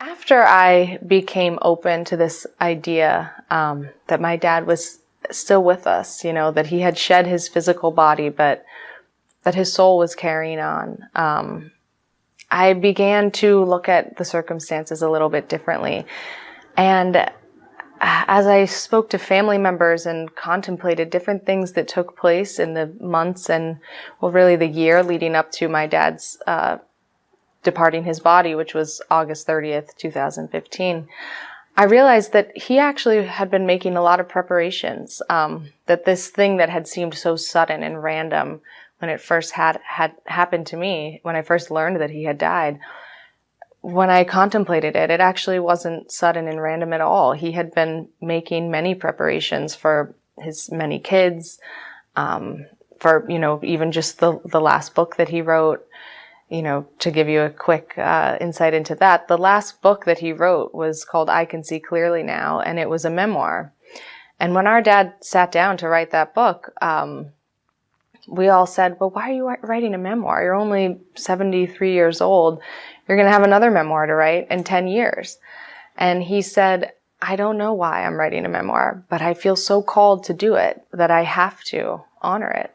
After I became open to this idea that my dad was still with us, that he had shed his physical body, but that his soul was carrying on, I began to look at the circumstances a little bit differently. And as I spoke to family members and contemplated different things that took place in the months and, really the year leading up to my dad's departing his body, which was August 30th, 2015, I realized that he actually had been making a lot of preparations, that this thing that had seemed so sudden and random when it first had happened to me, when I first learned that he had died, when I contemplated it, it actually wasn't sudden and random at all. He had been making many preparations for his many kids, for, even just the last book that he wrote. To give you a quick insight into that, the last book that he wrote was called I Can See Clearly Now, and it was a memoir. And when our dad sat down to write that book, we all said, well, why are you writing a memoir? You're only 73 years old. You're going to have another memoir to write in 10 years. And he said, I don't know why I'm writing a memoir, but I feel so called to do it that I have to honor it.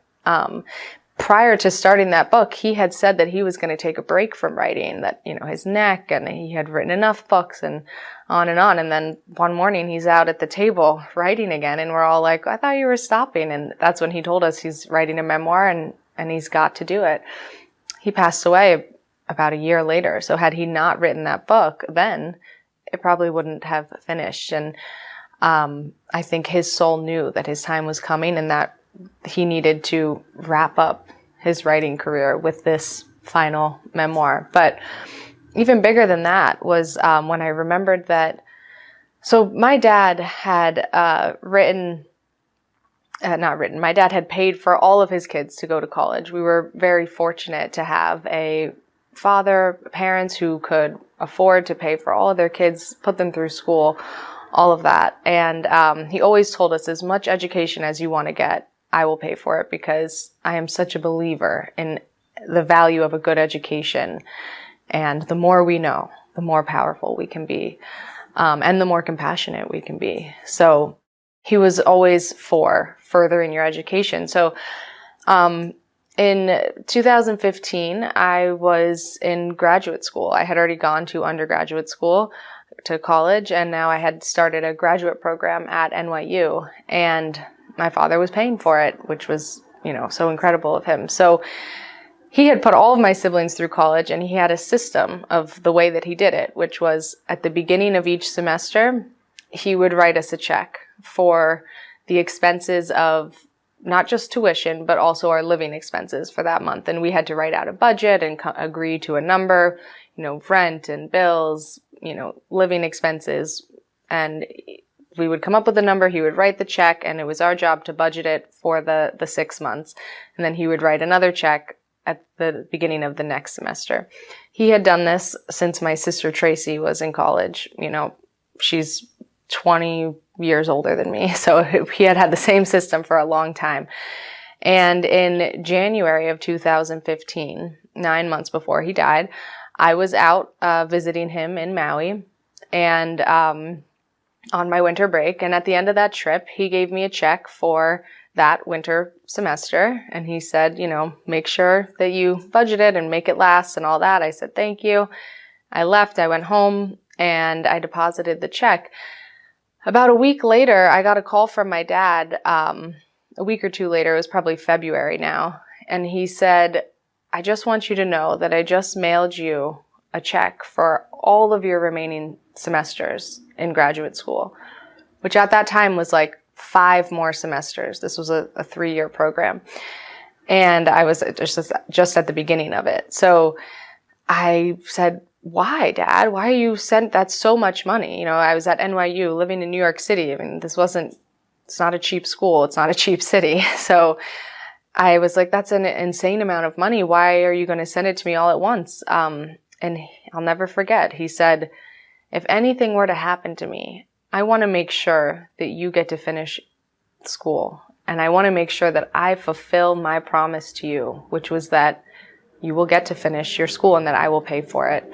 Prior to starting that book, he had said that he was going to take a break from writing, that, his neck, and he had written enough books and on. And then one morning he's out at the table writing again, and we're all like, I thought you were stopping. And that's when he told us he's writing a memoir and he's got to do it. He passed away about a year later. So had he not written that book then, it probably wouldn't have finished. And I think his soul knew that his time was coming and that he needed to wrap up his writing career with this final memoir. But even bigger than that was when I remembered that, so my dad had my dad had paid for all of his kids to go to college. We were very fortunate to have parents who could afford to pay for all of their kids, put them through school, all of that. And he always told us, as much education as you want to get, I will pay for it, because I am such a believer in the value of a good education. And the more we know, the more powerful we can be, and the more compassionate we can be. So he was always for furthering your education. So in 2015, I was in graduate school. I had already gone to undergraduate school, to college, and now I had started a graduate program at NYU. And my father was paying for it, which was, so incredible of him. So he had put all of my siblings through college, and he had a system of the way that he did it, which was at the beginning of each semester, he would write us a check for the expenses of not just tuition, but also our living expenses for that month. And we had to write out a budget and agree to a number, rent and bills, living expenses. And we would come up with a number, he would write the check, and it was our job to budget it for the 6 months. And then he would write another check at the beginning of the next semester. He had done this since my sister Tracy was in college. She's 20 years older than me, so he had the same system for a long time. And in January of 2015, 9 months before he died, I was out visiting him in Maui, and on my winter break. And at the end of that trip, he gave me a check for that winter semester. And he said, make sure that you budget it and make it last and all that. I said, thank you. I left, I went home, and I deposited the check. About a week later, I got a call from my dad, a week or two later, it was probably February now. And he said, I just want you to know that I just mailed you a check for all of your remaining semesters in graduate school, which at that time was like 5 more semesters. This was a 3-year program. And I was just at the beginning of it. So I said, why, Dad? Why you sent that so much money? I was at NYU living in New York City. I mean, it's not a cheap school. It's not a cheap city. So I was like, that's an insane amount of money. Why are you going to send it to me all at once? And I'll never forget. He said, if anything were to happen to me, I want to make sure that you get to finish school. And I want to make sure that I fulfill my promise to you, which was that you will get to finish your school and that I will pay for it.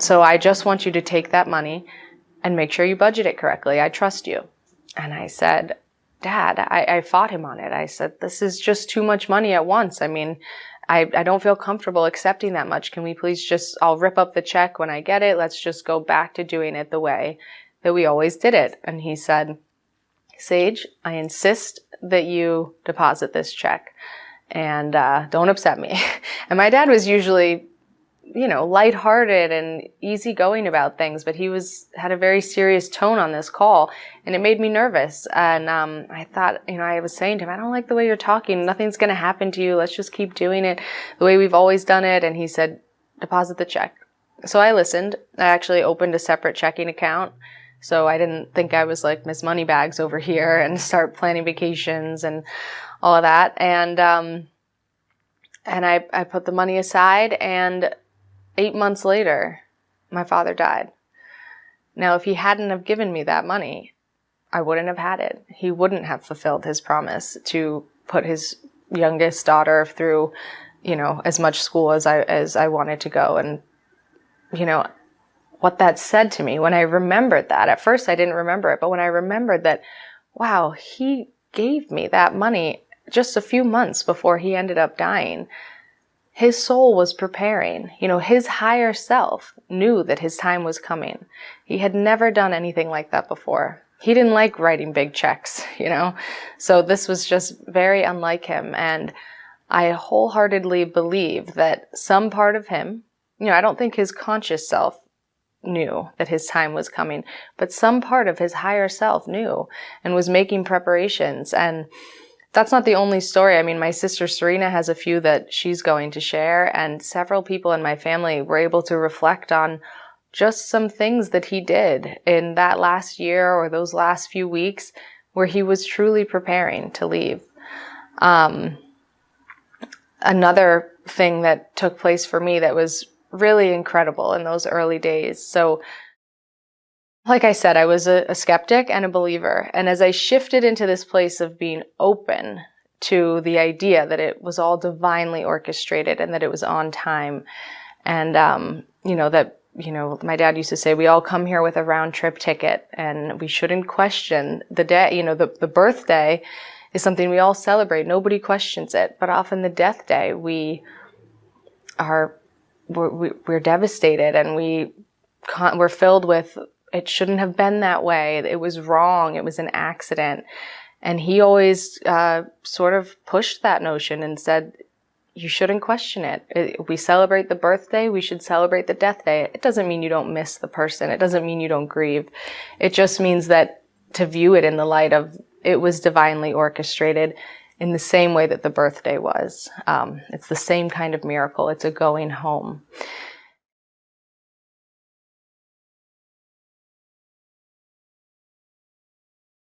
So I just want you to take that money and make sure you budget it correctly. I trust you. And I said, Dad, I fought him on it. I said, this is just too much money at once. I mean, I don't feel comfortable accepting that much. Can we please I'll rip up the check when I get it. Let's just go back to doing it the way that we always did it. And he said, Sage, I insist that you deposit this check and don't upset me. And my dad was usually, lighthearted and easygoing about things, but he had a very serious tone on this call, and it made me nervous. And I thought, I was saying to him, I don't like the way you're talking. Nothing's going to happen to you. Let's just keep doing it the way we've always done it. And he said, deposit the check. So I listened. I actually opened a separate checking account, so I didn't think I was like Miss Moneybags over here and start planning vacations and all of that. And I put the money aside, and 8 months later, my father died. Now, if he hadn't have given me that money, I wouldn't have had it. He wouldn't have fulfilled his promise to put his youngest daughter through, as much school as I wanted to go. And, what that said to me when I remembered that, at first I didn't remember it, but when I remembered that, wow, he gave me that money just a few months before he ended up dying. His soul was preparing. His higher self knew that his time was coming. He had never done anything like that before. He didn't like writing big checks, So this was just very unlike him. And I wholeheartedly believe that some part of him, I don't think his conscious self knew that his time was coming, but some part of his higher self knew and was making preparations. And that's not the only story. I mean, my sister Serena has a few that she's going to share, and several people in my family were able to reflect on just some things that he did in that last year or those last few weeks where he was truly preparing to leave. Another thing that took place for me that was really incredible in those early days. So, like I said, I was a skeptic and a believer. And as I shifted into this place of being open to the idea that it was all divinely orchestrated and that it was on time, and, my dad used to say, we all come here with a round trip ticket and we shouldn't question the day. The birthday is something we all celebrate. Nobody questions it. But often the death day, we're devastated, and we're filled with, it shouldn't have been that way. It was wrong. It was an accident. And he always sort of pushed that notion and said, you shouldn't question it. We celebrate the birthday. We should celebrate the death day. It doesn't mean you don't miss the person. It doesn't mean you don't grieve. It just means that to view it in the light of it was divinely orchestrated in the same way that the birthday was. It's the same kind of miracle. It's a going home.